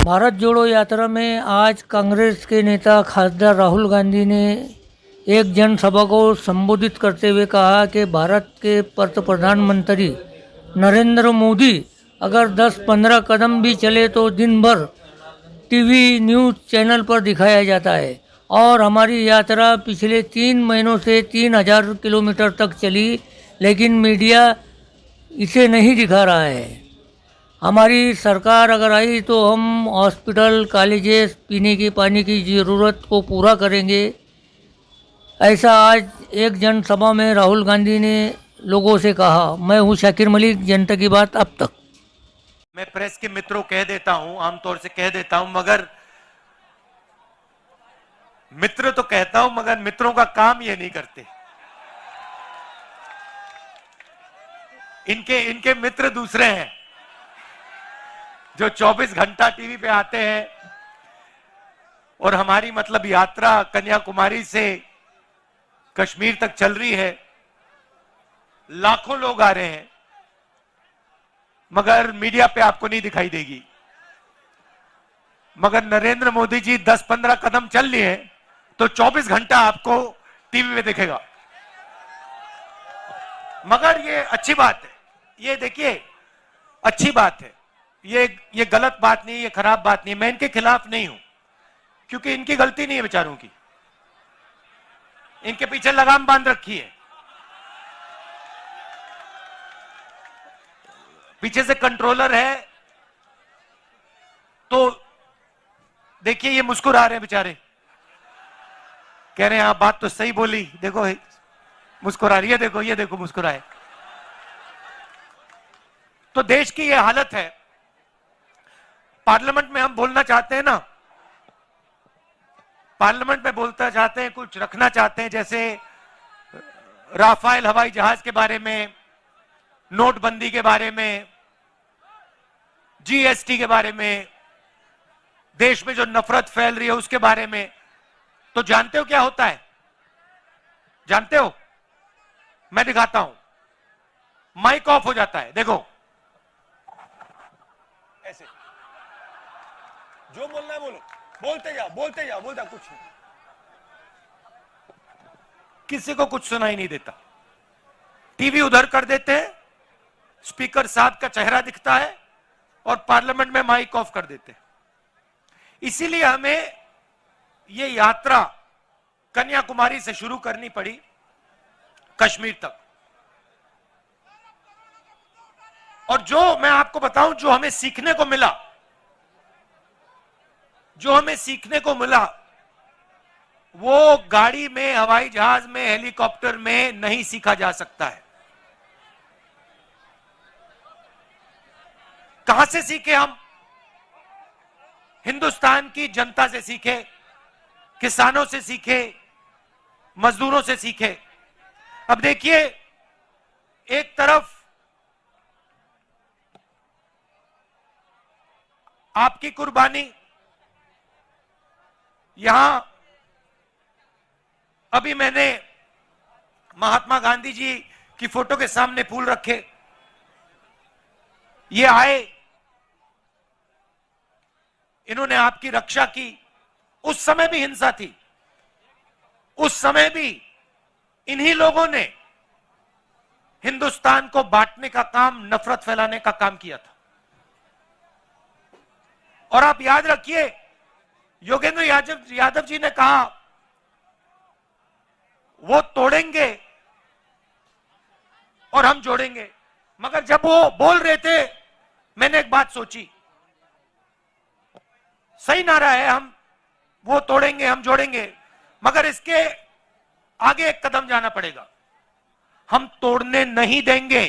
भारत जोड़ो यात्रा में आज कांग्रेस के नेता खासदार राहुल गांधी ने एक जनसभा को संबोधित करते हुए कहा कि भारत के प्रधानमंत्री नरेंद्र मोदी अगर 10-15 कदम भी चले तो दिन भर टीवी न्यूज़ चैनल पर दिखाया जाता है और हमारी यात्रा पिछले 3 महीनों से 3000 किलोमीटर तक चली, लेकिन मीडिया इसे नहीं दिखा रहा है। हमारी सरकार अगर आई तो हम हॉस्पिटल, कॉलेजेस, पीने के पानी की ज़रूरत को पूरा करेंगे। ऐसा आज एक जनसभा में राहुल गांधी ने लोगों से कहा। मैं हूं शाकिर मलिक, जनता की बात अब तक। मैं प्रेस के मित्रों कह देता हूं, आमतौर से कह देता हूं, मगर मित्र तो कहता हूं मगर मित्रों का काम ये नहीं करते। इनके मित्र दूसरे हैं जो 24 घंटा टीवी पे आते हैं। और हमारी मतलब यात्रा कन्याकुमारी से कश्मीर तक चल रही है, लाखों लोग आ रहे हैं, मगर मीडिया पे आपको नहीं दिखाई देगी। मगर नरेंद्र मोदी जी 10-15 कदम चल लिए तो 24 घंटा आपको टीवी में दिखेगा। मगर ये अच्छी बात है, ये देखिए अच्छी बात है, ये गलत बात नहीं, ये खराब बात नहीं। मैं इनके खिलाफ नहीं हूं क्योंकि इनकी गलती नहीं है बेचारों की, इनके पीछे लगाम बांध रखी है, पीछे से कंट्रोलर है। तो देखिए ये मुस्कुरा रहे हैं बेचारे, कह रहे हैं आप बात तो सही बोली, देखो मुस्कुरा रही है, देखो ये देखो मुस्कुराए। तो देश की ये हालत है। पार्लियामेंट में हम बोलना चाहते हैं ना, पार्लियामेंट में बोलना चाहते हैं, कुछ रखना चाहते हैं, जैसे राफेल हवाई जहाज के बारे में, नोटबंदी के बारे में, जीएसटी के बारे में, देश में जो नफरत फैल रही है उसके बारे में। तो जानते हो क्या होता है? जानते हो? मैं दिखाता हूं, माइक ऑफ हो जाता है, देखो ऐसे, जो बोलना है बोलो, बोलते जाओ बोलते जाओ, बोलता कुछ नहीं, किसी को कुछ सुनाई नहीं देता। टीवी उधर कर देते हैं, स्पीकर साहब का चेहरा दिखता है और पार्लियामेंट में माइक ऑफ कर देते हैं। इसीलिए हमें ये यात्रा कन्याकुमारी से शुरू करनी पड़ी कश्मीर तक। और जो मैं आपको बताऊं, जो हमें सीखने को मिला, जो हमें सीखने को मिला, वो गाड़ी में, हवाई जहाज में, हेलीकॉप्टर में नहीं सीखा जा सकता है। कहां से सीखे हम? हिंदुस्तान की जनता से सीखे, किसानों से सीखे, मजदूरों से सीखे। अब देखिए, एक तरफ आपकी कुर्बानी, यहां अभी मैंने महात्मा गांधी जी की फोटो के सामने फूल रखे, ये आए, इन्होंने आपकी रक्षा की। उस समय भी हिंसा थी, उस समय भी इन्हीं लोगों ने हिंदुस्तान को बांटने का काम, नफरत फैलाने का काम किया था। और आप याद रखिए, योगेंद्र यादव जी ने कहा वो तोड़ेंगे और हम जोड़ेंगे। मगर जब वो बोल रहे थे, मैंने एक बात सोची, सही नारा है, हम वो तोड़ेंगे हम जोड़ेंगे, मगर इसके आगे एक कदम जाना पड़ेगा। हम तोड़ने नहीं देंगे।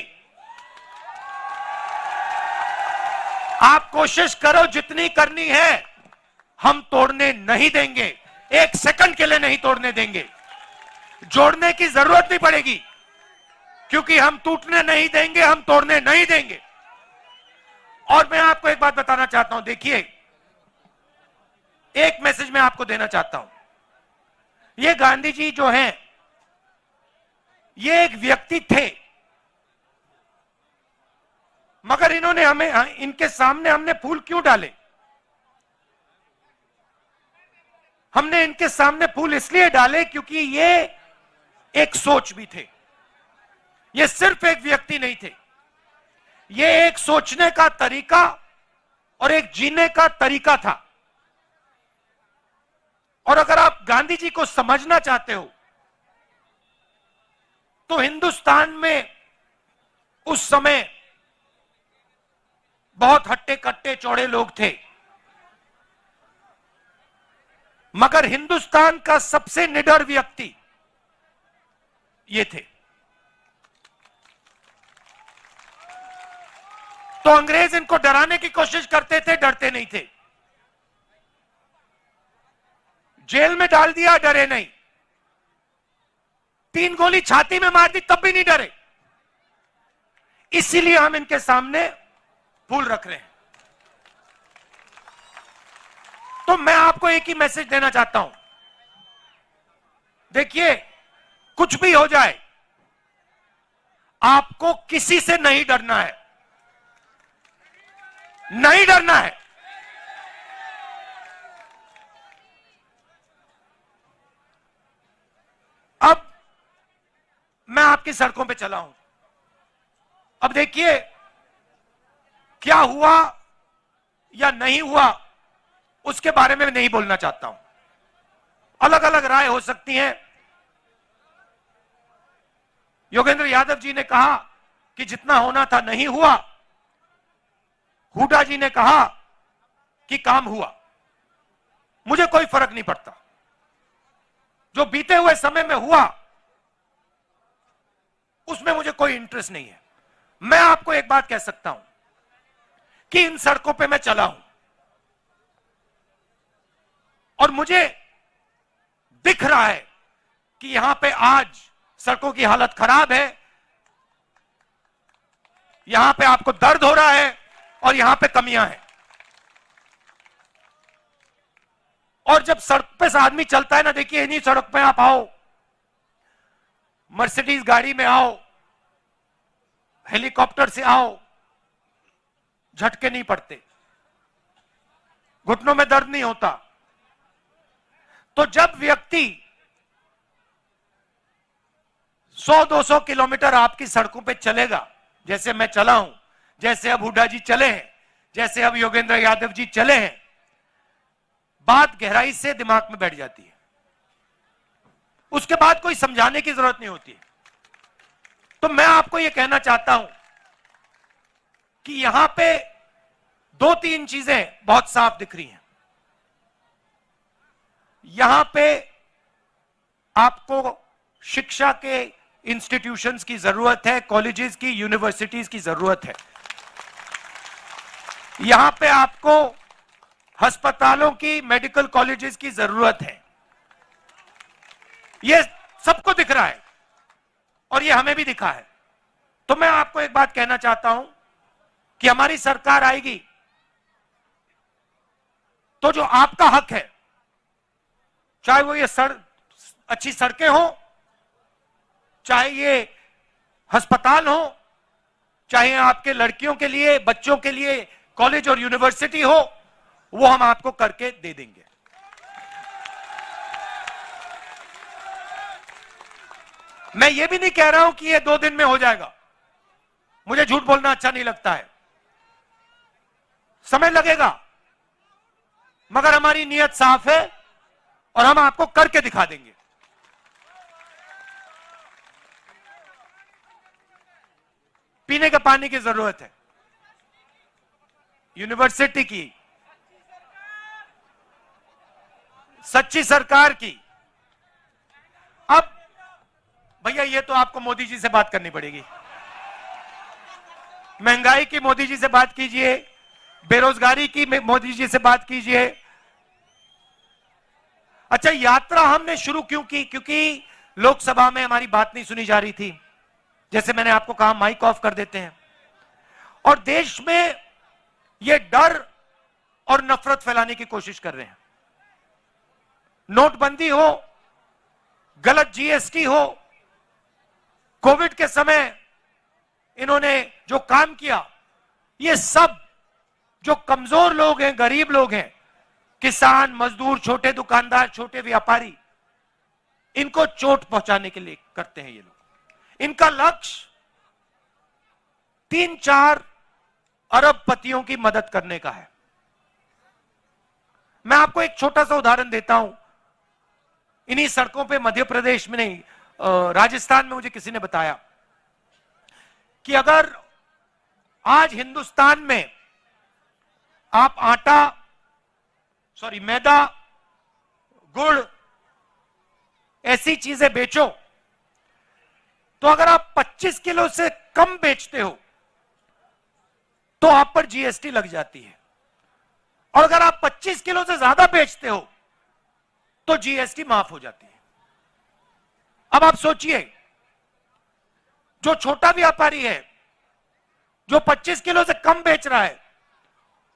आप कोशिश करो जितनी करनी है, हम तोड़ने नहीं देंगे, एक सेकंड के लिए नहीं तोड़ने देंगे। जोड़ने की जरूरत नहीं पड़ेगी क्योंकि हम टूटने नहीं देंगे, हम तोड़ने नहीं देंगे। और मैं आपको एक बात बताना चाहता हूं, देखिए एक मैसेज मैं आपको देना चाहता हूं। ये गांधी जी जो हैं, ये एक व्यक्ति थे, मगर इन्होंने हमें, इनके सामने हमने फूल क्यों डाले? हमने इनके सामने फूल इसलिए डाले क्योंकि ये एक सोच भी थे, ये सिर्फ एक व्यक्ति नहीं थे, ये एक सोचने का तरीका और एक जीने का तरीका था। और अगर आप गांधी जी को समझना चाहते हो तो हिंदुस्तान में उस समय बहुत हट्टे कट्टे चौड़े लोग थे, मगर हिंदुस्तान का सबसे निडर व्यक्ति ये थे। तो अंग्रेज इनको डराने की कोशिश करते थे, डरते नहीं थे। जेल में डाल दिया, डरे नहीं। 3 गोली छाती में मार दी, तब भी नहीं डरे। इसीलिए हम इनके सामने फूल रख रहे हैं। तो मैं आपको एक ही मैसेज देना चाहता हूं, देखिए कुछ भी हो जाए, आपको किसी से नहीं डरना है, नहीं डरना है। अब मैं आपकी सड़कों पे चला हूं। अब देखिए क्या हुआ या नहीं हुआ उसके बारे में नहीं बोलना चाहता हूं, अलग अलग राय हो सकती है। योगेंद्र यादव जी ने कहा कि जितना होना था नहीं हुआ, हुड्डा जी ने कहा कि काम हुआ। मुझे कोई फर्क नहीं पड़ता, जो बीते हुए समय में हुआ उसमें मुझे कोई इंटरेस्ट नहीं है। मैं आपको एक बात कह सकता हूं कि इन सड़कों पे मैं चला हूं और मुझे दिख रहा है कि यहां पे आज सड़कों की हालत खराब है, यहां पे आपको दर्द हो रहा है और यहां पे कमियां हैं। और जब सड़क पे से आदमी चलता है ना, देखिए इन्हीं सड़क पे आप आओ, मर्सिडीज गाड़ी में आओ, हेलीकॉप्टर से आओ, झटके नहीं पड़ते, घुटनों में दर्द नहीं होता। तो जब व्यक्ति 100-200 किलोमीटर आपकी सड़कों पे चलेगा, जैसे मैं चला हूं, जैसे अब हुड्डा जी चले हैं, जैसे अब योगेंद्र यादव जी चले हैं, बात गहराई से दिमाग में बैठ जाती है। उसके बाद कोई समझाने की जरूरत नहीं होती। तो मैं आपको यह कहना चाहता हूं कि यहां पे 2-3 चीजें बहुत साफ दिख रही हैं। यहां पे आपको शिक्षा के इंस्टीट्यूशंस की जरूरत है, कॉलेजेस की, यूनिवर्सिटीज की जरूरत है। यहां पे आपको अस्पतालों की, मेडिकल कॉलेजेस की जरूरत है। ये सबको दिख रहा है और ये हमें भी दिखा है। तो मैं आपको एक बात कहना चाहता हूं कि हमारी सरकार आएगी तो जो आपका हक है, चाहे वो ये अच्छी सड़कें हो, चाहे ये अस्पताल हो, चाहे आपके लड़कियों के लिए, बच्चों के लिए कॉलेज और यूनिवर्सिटी हो, वो हम आपको करके दे देंगे। मैं ये भी नहीं कह रहा हूं कि ये 2 दिन में हो जाएगा, मुझे झूठ बोलना अच्छा नहीं लगता है, समय लगेगा, मगर हमारी नीयत साफ है और हम आपको करके दिखा देंगे। पीने के पानी की जरूरत है, यूनिवर्सिटी की, सच्ची सरकार की। अब भैया ये तो आपको मोदी जी से बात करनी पड़ेगी। महंगाई की मोदी जी से बात कीजिए, बेरोजगारी की मोदी जी से बात कीजिए। अच्छा, यात्रा हमने शुरू क्यों की? क्योंकि लोकसभा में हमारी बात नहीं सुनी जा रही थी। जैसे मैंने आपको कहा, माइक ऑफ कर देते हैं और देश में ये डर और नफरत फैलाने की कोशिश कर रहे हैं। नोटबंदी हो, गलत जीएसटी हो, कोविड के समय इन्होंने जो काम किया, ये सब जो कमजोर लोग हैं, गरीब लोग हैं, किसान, मजदूर, छोटे दुकानदार, छोटे व्यापारी, इनको चोट पहुंचाने के लिए करते हैं ये लोग। इनका लक्ष्य 3-4 अरबपतियों की मदद करने का है। मैं आपको एक छोटा सा उदाहरण देता हूं। इन्हीं सड़कों पे मध्य प्रदेश में नहीं, राजस्थान में मुझे किसी ने बताया कि अगर आज हिंदुस्तान में आप मैदा, गुड़, ऐसी चीजें बेचो, तो अगर आप 25 किलो से कम बेचते हो तो आप पर जीएसटी लग जाती है, और अगर आप 25 किलो से ज्यादा बेचते हो तो जीएसटी माफ हो जाती है। अब आप सोचिए, जो छोटा व्यापारी है, जो 25 किलो से कम बेच रहा है,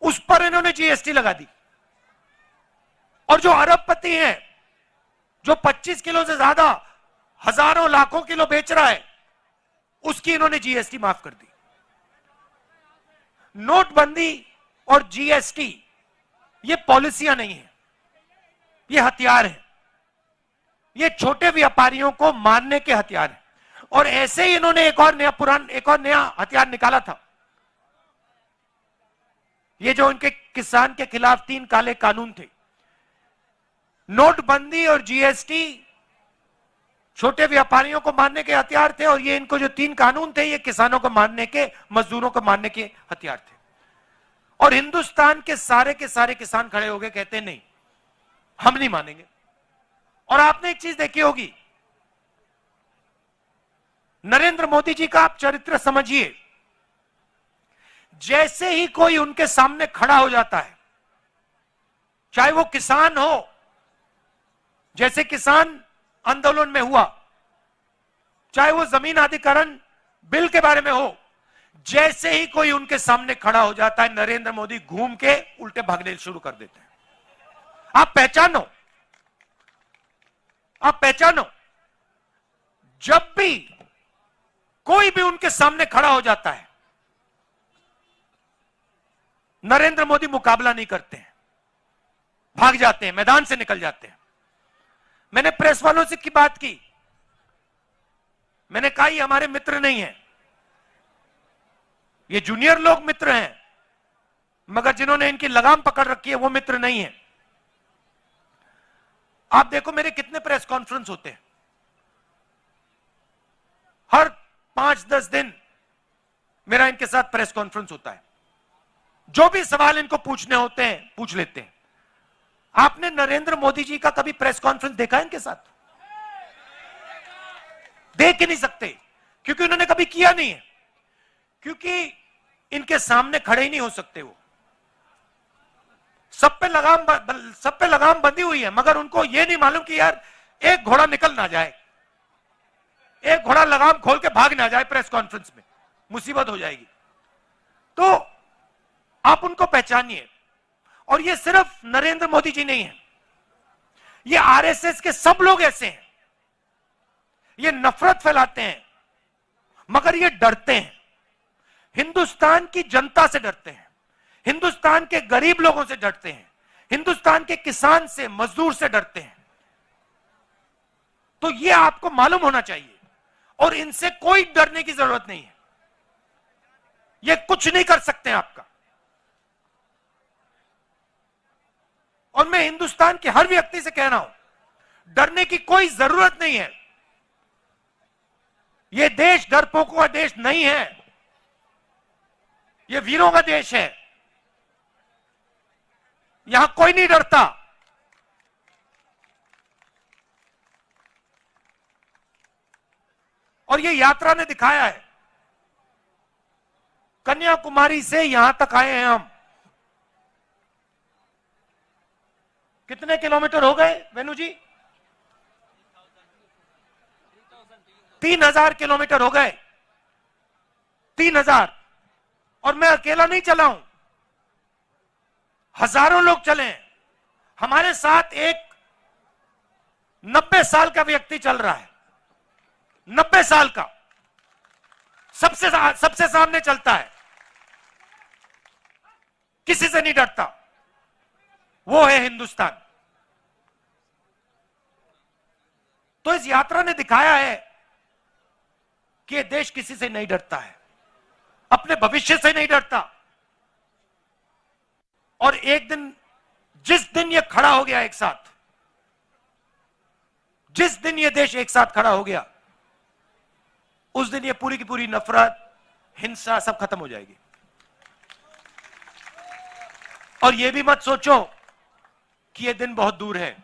उस पर इन्होंने जीएसटी लगा दी, और जो अरबपति है, जो 25 किलो से ज्यादा हजारों लाखों किलो बेच रहा है, उसकी इन्होंने जीएसटी माफ कर दी। नोटबंदी और जीएसटी ये पॉलिसियां नहीं है, ये हथियार है। ये छोटे व्यापारियों को मारने के हथियार हैं। और ऐसे ही इन्होंने एक और नया हथियार निकाला था। ये जो उनके किसान के खिलाफ 3 काले कानून थे, नोटबंदी और जीएसटी छोटे व्यापारियों को मारने के हथियार थे, और ये इनको जो 3 कानून थे, ये किसानों को मारने के, मजदूरों को मारने के हथियार थे। और हिंदुस्तान के सारे किसान खड़े हो गए, कहते नहीं, हम नहीं मानेंगे। और आपने एक चीज देखी होगी, नरेंद्र मोदी जी का आप चरित्र समझिए, जैसे ही कोई उनके सामने खड़ा हो जाता है, चाहे वो किसान हो, जैसे किसान आंदोलन में हुआ, चाहे वो जमीन अधिग्रहण बिल के बारे में हो, जैसे ही कोई उनके सामने खड़ा हो जाता है, नरेंद्र मोदी घूम के उल्टे भागने शुरू कर देते हैं। आप पहचानो, जब भी कोई भी उनके सामने खड़ा हो जाता है, नरेंद्र मोदी मुकाबला नहीं करते हैं, भाग जाते हैं, मैदान से निकल जाते हैं। मैंने प्रेस वालों से की बात की, मैंने कहा ये हमारे मित्र नहीं है, ये जूनियर लोग मित्र हैं, मगर जिन्होंने इनकी लगाम पकड़ रखी है वो मित्र नहीं है। आप देखो मेरे कितने प्रेस कॉन्फ्रेंस होते हैं, हर 5-10 दिन मेरा इनके साथ प्रेस कॉन्फ्रेंस होता है। जो भी सवाल इनको पूछने होते हैं पूछ लेते हैं। आपने नरेंद्र मोदी जी का कभी प्रेस कॉन्फ्रेंस देखा है इनके साथ? देख ही नहीं सकते, क्योंकि उन्होंने कभी किया नहीं है, क्योंकि इनके सामने खड़े ही नहीं हो सकते। वो सब पे लगाम बंधी हुई है, मगर उनको यह नहीं मालूम कि यार एक घोड़ा निकल ना जाए, एक घोड़ा लगाम खोल के भाग ना जाए प्रेस कॉन्फ्रेंस में, मुसीबत हो जाएगी। तो आप उनको पहचानिए। और ये सिर्फ नरेंद्र मोदी जी नहीं है, ये आरएसएस के सब लोग ऐसे हैं। ये नफरत फैलाते हैं, मगर ये डरते हैं, हिंदुस्तान की जनता से डरते हैं, हिंदुस्तान के गरीब लोगों से डरते हैं, हिंदुस्तान के किसान से, मजदूर से डरते हैं। तो ये आपको मालूम होना चाहिए, और इनसे कोई डरने की जरूरत नहीं है। ये कुछ नहीं कर सकते आपका। और मैं हिंदुस्तान के हर व्यक्ति से कह रहा हूं, डरने की कोई जरूरत नहीं है। यह देश डरपोकों का देश नहीं है, यह वीरों का देश है। यहां कोई नहीं डरता। और यह यात्रा ने दिखाया है, कन्याकुमारी से यहां तक आए हैं हम। कितने किलोमीटर हो गए वेणु जी? 3000 किलोमीटर हो गए, 3000। और मैं अकेला नहीं चला हूं, हजारों लोग चले हैं। हमारे साथ एक 90 साल का व्यक्ति चल रहा है, 90 साल का, सबसे सामने चलता है, किसी से नहीं डरता। वो है हिंदुस्तान। तो इस यात्रा ने दिखाया है कि ये देश किसी से नहीं डरता है, अपने भविष्य से नहीं डरता। और एक दिन, जिस दिन ये खड़ा हो गया एक साथ, जिस दिन ये देश एक साथ खड़ा हो गया, उस दिन ये पूरी की पूरी नफरत, हिंसा सब खत्म हो जाएगी। और ये भी मत सोचो कि ये दिन बहुत दूर है।